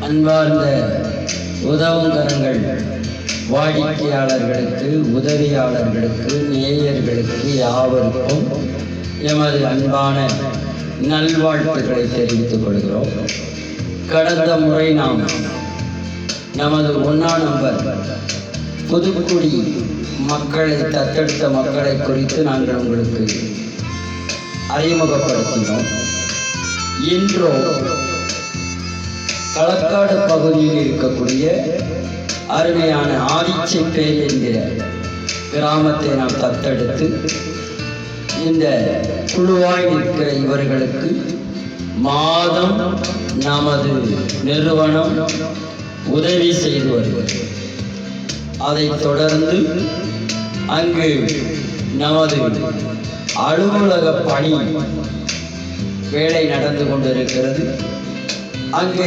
அன்பார்ந்த உதவுங்கரங்கள் வாடிக்கையாளர்களுக்கு, உதவியாளர்களுக்கு, நேயர்களுக்கு யாவருக்கும் எமது அன்பான நல்வாழ்த்துக்களை தெரிவித்துக் கொள்கிறோம். கடந்த முறை நாம் நமது 1ஆம் நம்பர் புதுக்குடி மக்களை, தத்தெடுத்த மக்களை குறித்து நாங்கள் உங்களுக்கு அறிமுகப்படுத்தினோம். இன்றோ களக்காடு பகுதியில் இருக்கக்கூடிய அருமையான ஆதிச்சைப்பேரி என்கிற கிராமத்தை நாம் தத்தெடுத்து இந்த குழுவாய் நிற்கிற இவர்களுக்கு மாதம் நமது நிறுவனம் உதவி செய்து வருகிறது. அதைத் தொடர்ந்து அங்கு நமது அலுவலக பணி வேலை நடந்து கொண்டிருக்கிறது. அங்கு